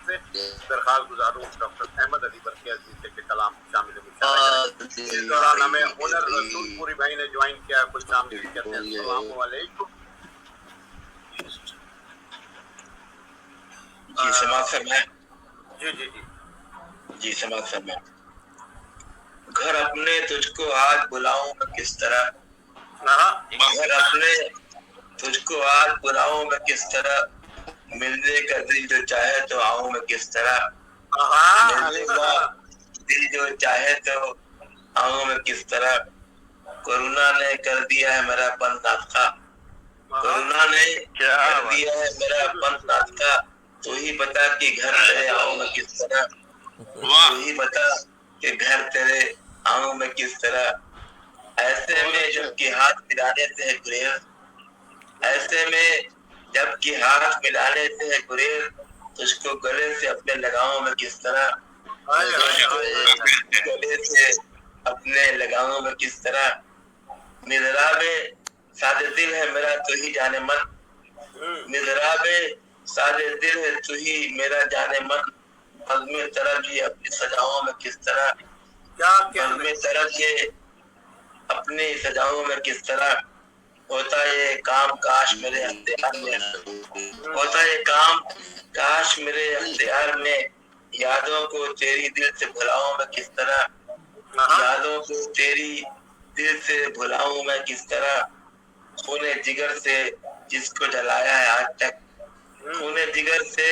سے درخواست گزار ہوں ڈاکٹر احمد علی برقی عزیز سے کہ کلام شامل مشاہدہ کریں۔ اس دوران ہمیں ہنر رسول پوری بھائی نے جوائن کیا، کچھ شامل کہتے ہیں السلام علیکم۔ جی سماعت فرمائیں۔ جی سماعت فرمائیں۔ گھر اپنے تجھ کو آج بلاؤں میں کس طرح، گھر اپنے تجھ کو آج بلاؤں میں کس طرح، ملنے کا دل جو چاہے تو آؤں میں کس طرح، ملنے کا دل جو چاہے تو آؤں میں کس طرح، کورونا نے کر دیا ہے میرا بند ناطقہ، کورونا نے کر دیا ہے میرا بند ناطقہ، تو ہی بتا کہ گھر تیرے آؤں میں کس طرح، تو ہی بتا کہ گھر تیرے آؤں میں کس طرح، ایسے میں جب کہ ہاتھ ملانے سے ہے گریز، ایسے میں جب کہ ہاتھ ملانے سے ہے گریز، تجھ کو گلے سے اپنے لگاؤں میں کس طرح، گلے سے اپنے لگاؤں میں کس طرح، مضراب سادے دل ہے میرا تو ہی جانے من، مضراب سادے دل ہے تو ہی میرا جانے من، بزم طرب یہ اپنی سجاؤں میں کس طرح، بزم طرب یہ اپنی سجاؤں میں کس طرح، ہوتا یہ کام کاش میرے اختیار میں، ہوتا یہ کام کاش میرے اختیار میں، یادوں کو تیری دل سے بھلاؤں میں کس طرح، یادوں کو تیری دل سے بھلاؤں میں کس طرح، خون جگر سے جس کو جلایا ہے آج تک، خون جگر سے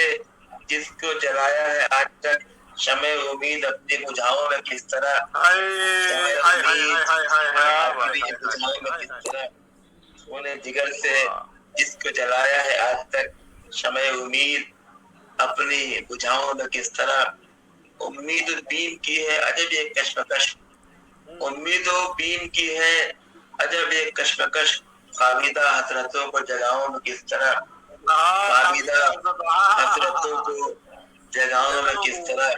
جس کو جلایا ہے آج تک، شمع امید اپنی بجھاؤں میں کس طرح، خون جگر سے جس کو جلایا ہے آج تک، شمع امید اپنی بجھاؤں میں کس طرح، امید الدین کی ہے عجب ایک کشمکش، امید و بین کی ہے عجب ایک کشمکش، خابیدہ حسرتوں کو جگاؤں میں کس طرح، خابیدہ حسرتوں کو جگاؤں میں کس طرح،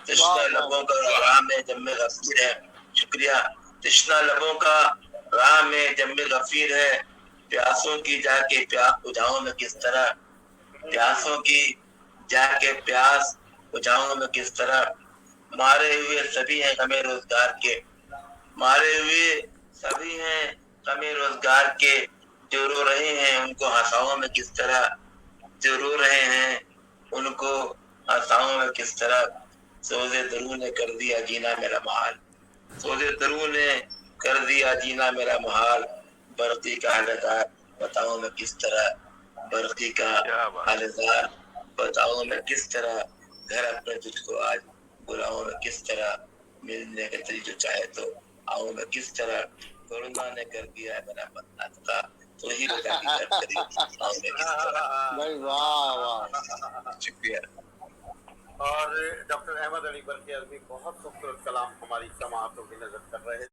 تشنہ لبوں کا راہ میں جب میں غفیر ہے، شکریہ، تشنہ لبوں کا راہ میں جب میں غفیر ہے، پیاسوں کی جا کے پیاس بجھاؤں میں کس طرح، پیاسوں کی جا کے پیاس بجھاؤں میں کس طرح، مارے ہوئے سبھی ہیں غم روزگار کے، مارے ہوئے سبھی ہیں غم روزگار کے، جو رو رہے ہیں ان کو ہنساؤں میں کس طرح، جو رو رہے ہیں ان کو ہنساؤں میں کس طرح، سوز درو نے کر دیا جینا میرا محال، سوز درو نے کر دیا جینا میرا محال، برقی کا حالدار بتاؤں میں کس طرح، برقی کا حالدار بتاؤں میں کس طرح، گھر اپنے تجھ کو آج بلاؤں میں کس طرح، ملنے کا دل جو چاہے تو آؤں میں کس طرح، کورونا نے کر دیا ہے میرا بند ناطقہ، تو ہی بتا کہ گھر تیرے آؤں میں کس طرح۔ شکریہ۔ اور ڈاکٹر احمد علی برقی عزیز بہت خوبصورت کلام ہماری سماعتوں کی نظر کر رہے